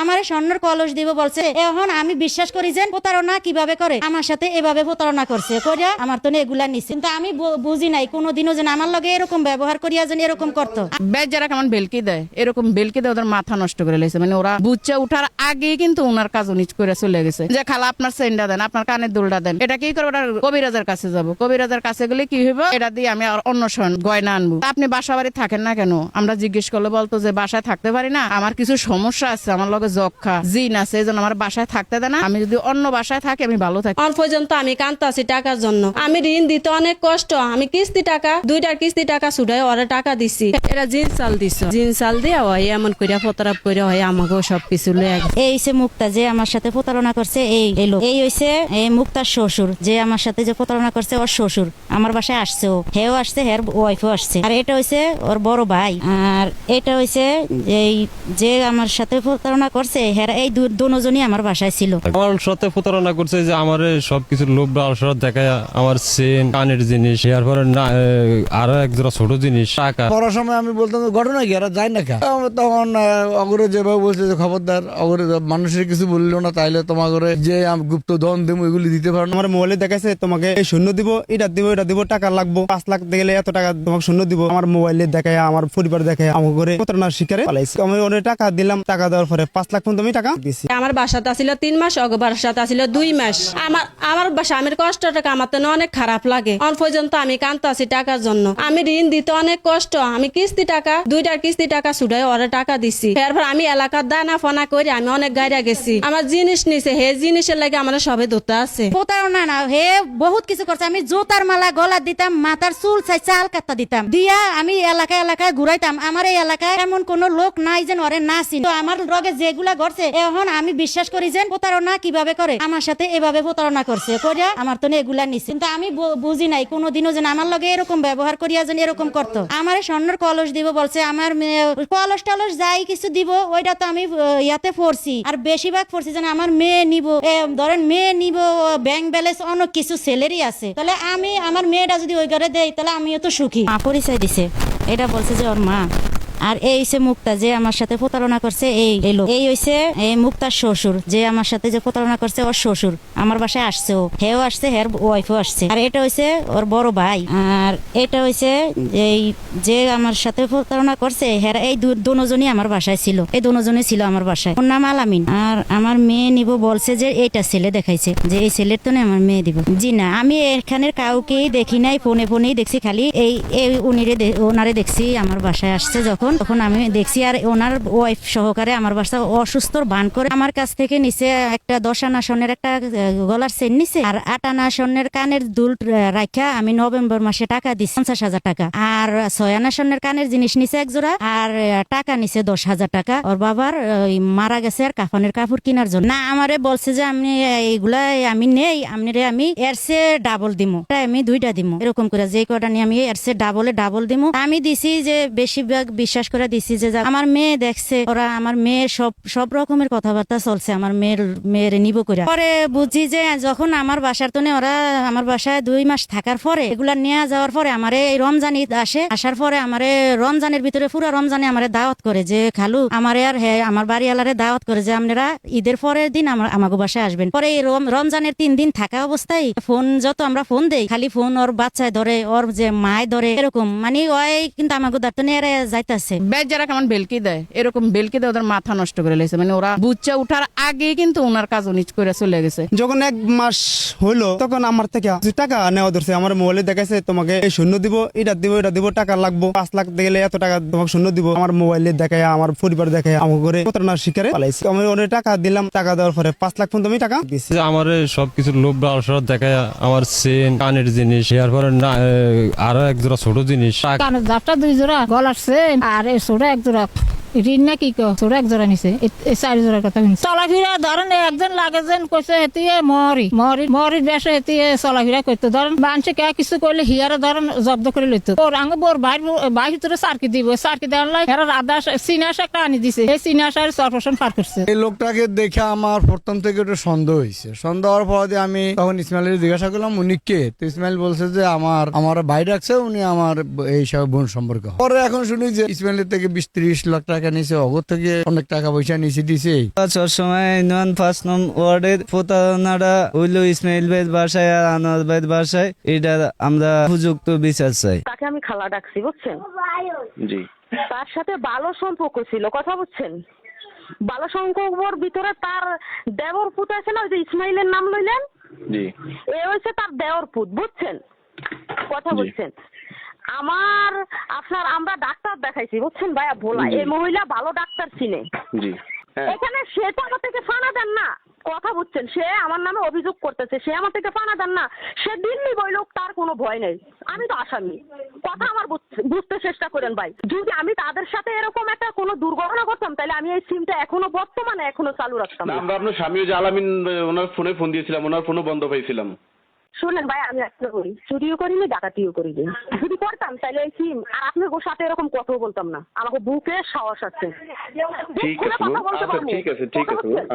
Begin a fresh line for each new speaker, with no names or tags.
আমার স্বর্ণের কলস দিব বলছে। এখন আমি বিশ্বাস করি যে প্রতারণা কিভাবে করে আমার সাথে এভাবে প্রতারণা করছে করিয়া আমার তো এগুলা নিছে, কিন্তু আমি বুঝি নাই কোনোদিনও যেন আমার লগে এরকম ব্যবহার করিয়া যেন এরকম করতো।
ব্যাজ যারা কেমন বেলকি দেয়, এরকম বেলকি দেয় ওদের মাথা নষ্ট করে লেছে। মানে ওরা বুচ্চা উঠার আগে কিন্তু ওনার কাজ নিচ করে চলে গেছে যে খালা আপনার সেন্ডা দেন, আপনার কানের দুলটা দেন। এটা কি করে, ওটা কবিরাজের কাছে যাবো, কবিরাজের কাছে গেলে কি হইব, এটা দিয়ে আমি আর অন্য গয়না আনবো। আপনি বাসা বাড়ি থাকেন না কেন? আমরা জিজ্ঞেস করলে বলতো যে বাসায় থাকতে পারি না, আমার কিছু সমস্যা আছে, আমার লগে যক্ষা জিন আছে, এই জন্য আমার বাসায় থাকতে দেয় না। আমি যদি অন্য বাসায় থাকি আমি ভালো থাকি।
অল্প পর্যন্ত আমি কাঁদতাছি টাকার জন্য। আমি ঋণ দিতে অনেক কষ্ট, আমি কিস্তি টাকা দুইটার কিস্তি টাকা ছুটাই ওরা টাকা দিছি। এরা জিন চাল দিছ, জিন চাল দিয়ে হয় এমন করিয়া প্রতারপ করে হয় আমাকেও সবকিছু লয়ে।
এই হইছে মুক্তা যে আমার সাথে প্রতারণা করছে, এই এলো। এই হইছে এই মুক্তার শ্বশুর যে আমার সাথে যে প্রতারণা করছে, ওর শ্বশুর আমার বাসায় আসছে, ও হেও আসছে, হের ওয়াইফও আসছে। আর এটা হইছে ওর বড় ভাই। আর এটা হইছে এই যে আমার সাথে প্রতারণা করছে, হেরা এই দুজনই আমার বাসায় ছিল।
আমার সাথে প্রতারণা করছে যে আমার সবকিছু লোভ লালসা দেখায়, আমার চেন কানের জিনিস, এরপরে আরো এক জোড়া ছোট জিনিস, টাকা।
পড়ার সময় আমি বলতাম ঘটনা কি এরা যায় না কেন, তখন অগরে যেভাবে বলছে যে খবরদার অগরে মানুষের কিছু বললো না, তাইলে তোমার ঘরে যে গুপ্ত ধন দেবো এগুলি দিতে পারো না।
আমার মোবাইলে দেখাইছে তোমাকে এই শূন্য দিব, এটা দিব টাকা লাগবো, 5 লাখ গেলে এত টাকা তোমাকে শূন্য দিব। আমার মোবাইলে দেখায়, আমার পরিবার দেখায় আমার ঘরে প্রতারণার শিকারে পালাইছে। আমি অনেক টাকা দিলাম, টাকা দেওয়ার পরে 5 লাখ পর্যন্ত আমি টাকা দিছি।
আমার বাসাতে আসিল 3 মাস, অগ বাসাতে আসিল 2 মাস। আমার স্বামীর কষ্টটা কামাতে অনেক খারাপ লাগে। অল্প পর্যন্ত আমি কাঁদতাছি টাকার জন্য। আমি ঋণ দিতে অনেক কষ্ট, আমি কিস্তি টাকা দুইটার কিস্তি টাকা ছুটাই ওরা টাকা দিছি। এরপর আমি এলাকার দানা ফনা করে আমি অনেক গাইরা গেছি। আমার জিনিস নিছে, হে জিনিসের লাগে আমার সবে ধরতে আছে।
প্রতারণা না, হে বহুত কিছু করছে। আমি জুতার মালা গলা দিতাম, মাথার চুল চাই চাল কাটতা দিতাম, দিয়া আমি এলাকায় ঘুরাইতাম। আমার এই এলাকায় এমন কোন লোক নাই যেন ওরে না চিনি। তো আমার রগে যেগুলা করছে, এখন আমি বিশ্বাস করি যে প্রতারণা কিভাবে করে আমার সাথে এভাবে প্রতারণা করছে করিয়া আমার তো এগুলা নিছে, কিন্তু আমি বুঝি নাই কোনোদিনও যেন আমার লগে এরকম ব্যবহার করিয়া যেন এরকম করতো। আমার স্বর্ণের কলস দিব বলছে, আমার কলস টলস যাই কিছু দিব, ওইটা তো আমি ইয়াতে পড়ছি। আর বেশিরভাগ পড়ছি যেন আমার মেয়ে নিব, ধরেন মেয়ে নিব, ব্যাংক ব্যালেন্স অনেক কিছু স্যালারি আছে। তাহলে আমি আমার মেয়েটা যদি ওই ঘরে দেই, তাহলে আমিও তো সুখী। মা পরিচয় দিছে, এটা বলছে যে ওর মা। আর এই হইছে মুক্তা যে আমার সাথে প্রতারণা করছে, এই এলো। এই হইছে এই মুক্তার শ্বশুর যে আমার সাথে যে প্রতারণা করছে, ওর শ্বশুর আমার বাসায় আসছে, ও হেও আসছে, হের ওয়াইফও আসছে। আর এটা হইছে ওর বড় ভাই। আর এটা হইছে এই যে আমার সাথে প্রতারণা করছে, হেরা এই দুজনই আমার বাসায় ছিল, এই দুজনই ছিল আমার বাসায়। ওর নাম আলামিন। আর আমার মেয়ে নিব বলছে যে এইটা ছেলে দেখাইছে, যে এই ছেলের তো আমার মেয়ে দিব। জি না, আমি এখানের কাউকেই দেখি নাই, ফোনেই দেখছি, খালি এই ওনারে দেখছি আমার বাসায় আসছে তখন আমি দেখছি। আর ওনার ওয়াইফ সহকারে আমার বাসা অসুস্থর বান করে আমার কাছ থেকে নিচে একটা 10 আনা স্বর্ণের একটা গলার চেন নিছে, আর 8 আনা স্বর্ণের কানের দুল রাখা আমি নভেম্বর মাসে টাকা দিছি 50,000 টাকা। আর 6 আনা স্বর্ণের কানের জিনিস নিছে এক জোড়া, আর টাকা নিছে 10,000 টাকা ওর বাবার মারা গেছে আর কাফনের কাপড় কেনার জন্য। না, আমারে বলছে যে আমি এইগুলা আমি নেই, আমি এর সে ডাবল দিমু, আমি 2টা দিমু, এরকম করে যে কটা নিয়ে আমি এর সে ডাবল দিমু। আমি দিছি যে বেশিরভাগ বিশ্বাস করে দিছি যে আমার মেয়ে দেখছে, ওরা আমার মেয়ের সব রকমের কথাবার্তা চলছে, আমার মেয়ের নিব করে। পরে বুঝি যে যখন আমার বাসার তো ওরা আমার বাসায় 2 মাস থাকার পরে এগুলা নিয়ে যাওয়ার পরে আমারে এই রমজান ঈদ আসার পরে আমারে রমজানের ভিতরে পুরো রমজানে আমারে দাওয়াত করে যে খালু আমারে আর আমার বাড়িওয়ালারে দাওয়াত করে যে আপনারা ঈদের পরের দিন আমাকে বাসায় আসবেন। পরে এই রমজানের 3 দিন থাকা অবস্থায় আমরা ফোন দেই, খালি ফোন ওর বাচ্চায় ধরে, ওর যে মায় ধরে, এরকম মানে ওই কিন্তু আমাকে দাঁড় নিয়ে যাইতেছে।
ব্যাজ যারা কেমন বেলকি দেয়, এরকম বেলকি দেয় ওদের মাথা নষ্ট করে লেছে। মানে ওরা বুচ্চা উঠার আগে কিন্তু ওনার কাজ নিচ করে চলে গেছে।
যখন 1 মাস হইলো তখন আমার থেকে টাকা নেওয়া ধরছে। আমার মোবাইলে দেখাইছে তোমাকে এই শূন্য দিব, এটা দিব টাকা লাগবো, 5 লাখ গেলে এত টাকা তোমাকে শূন্য দিব। আমার মোবাইলে দেখায়, আমার পরিবার দেখায় আমার ঘরে প্রতারণার শিকারে পালাইছে। আমি অনেক টাকা দিলাম, টাকা দেওয়ার পরে 5 লাখ পর্যন্ত আমি টাকা দিছি।
আমার সবকিছু লোভ লালসা দেখায়, আমার চেন কানের জিনিস, এরপরে আরো এক জোড়া ছোট জিনিস,
কানের দাপটা 2 জোড়া, গলার চেন, আর এই ছোট 1 জোড়া ঋণ না কি ছোট 1 জোড়া নিছে, 4 জোড়ার কথা শুনছি। চলাফেরা ধরেন একজন লাগে যেন কইছে হেতিয়ে মরি বেশে হেতিয়ে চলাফেরা করতো। ধরেন মানুষে কে কিছু করলে হিয়ারা ধরেন জব্দ করে লইতো। ওর আঙ্গ বোর বাইর ভিতরে সার্কি দিব, সার্কি দেওয়ার লাই হেরা রাধা সিনাস একটা আনি দিছে, এই সিনাস আর সরপশন পার করছে।
এই লোকটাকে দেখে আমার প্রথম থেকে একটু সন্দেহ হয়েছে। সন্দেহ হওয়ার পরে আমি তখন ইসমাইলের জিজ্ঞাসা করলাম উনি কে। তো ইসমাইল বলছে যে আমার ভাই ডাকছে, উনি আমার এই সব বোন সম্পর্ক। পরে এখন শুনি যে ইসমাইলের থেকে 20-30 লাখ টাকা টাকা নিছে, অগর থেকে অনেক টাকা পয়সা নিছে দিছে।
সবসময় নন 5 নং ওয়ার্ডের প্রতারণাটা হইলো ইসমাইল ভাইয়ের বাসায় আর আনোয়ার ভাইয়ের বাসায়, এটা আমরা উপযুক্ত বিচার চাই।
তাকে আমি খালা ডাকছি বুঝছেন,
জি
তার সাথে ভালো সম্পর্ক ছিল, কথা বুঝছেন। ভালো সম্পর্কর ভিতরে তার দেওর পুত আছে না, ওই যে ইসমাইলের নাম লইলেন,
জি
এ হচ্ছে তার দেওর পুত, বুঝছেন, কথা
জি।
বুঝছেন। আমরা ডাক্তার দেখাইছি বুঝছেন ভাইয়া, ভোলা
জি।
এই মহিলা ভালো ডাক্তার চিনে।
জি হ্যাঁ
এখানে সে তো আমার থেকে ফানা দেন না, কথা বুঝছেন, সে আমার নামে অভিযোগ করতেছে, সে আমার থেকে ফানা দেন না, সে দিল্লি বইলোক, তার কোনো ভয় নেই, আমি তো আসামি, কথা আমার বুঝতে চেষ্টা করেন ভাই। যদি আমি তাদের সাথে এরকম একটা কোনো দুর্ঘটনা করতাম তাহলে আমি এই সিমটা এখনো বর্তমানে এখনো চালু রাখতাম।
আমরা আপনার স্বামী যে আলামিন ওনার ফোনে ফোন দিয়েছিলাম, ওনার ফোনও বন্ধ পাইছিলাম।
শুনেন ভাই, আমি একটা করি, চুরিও করিনি ডাকাতিও করিনি, যদি করতাম তাহলে এই সিম আর আপনার সাথে এরকম কথাও বলতাম না, আমাকে বুকে সাহস আছে,
ঠিক আছে
কথা বলতে
আচ্ছা
পারবো।
ঠিক আছে ঠিক
কথা
আছে
বুঝছেন?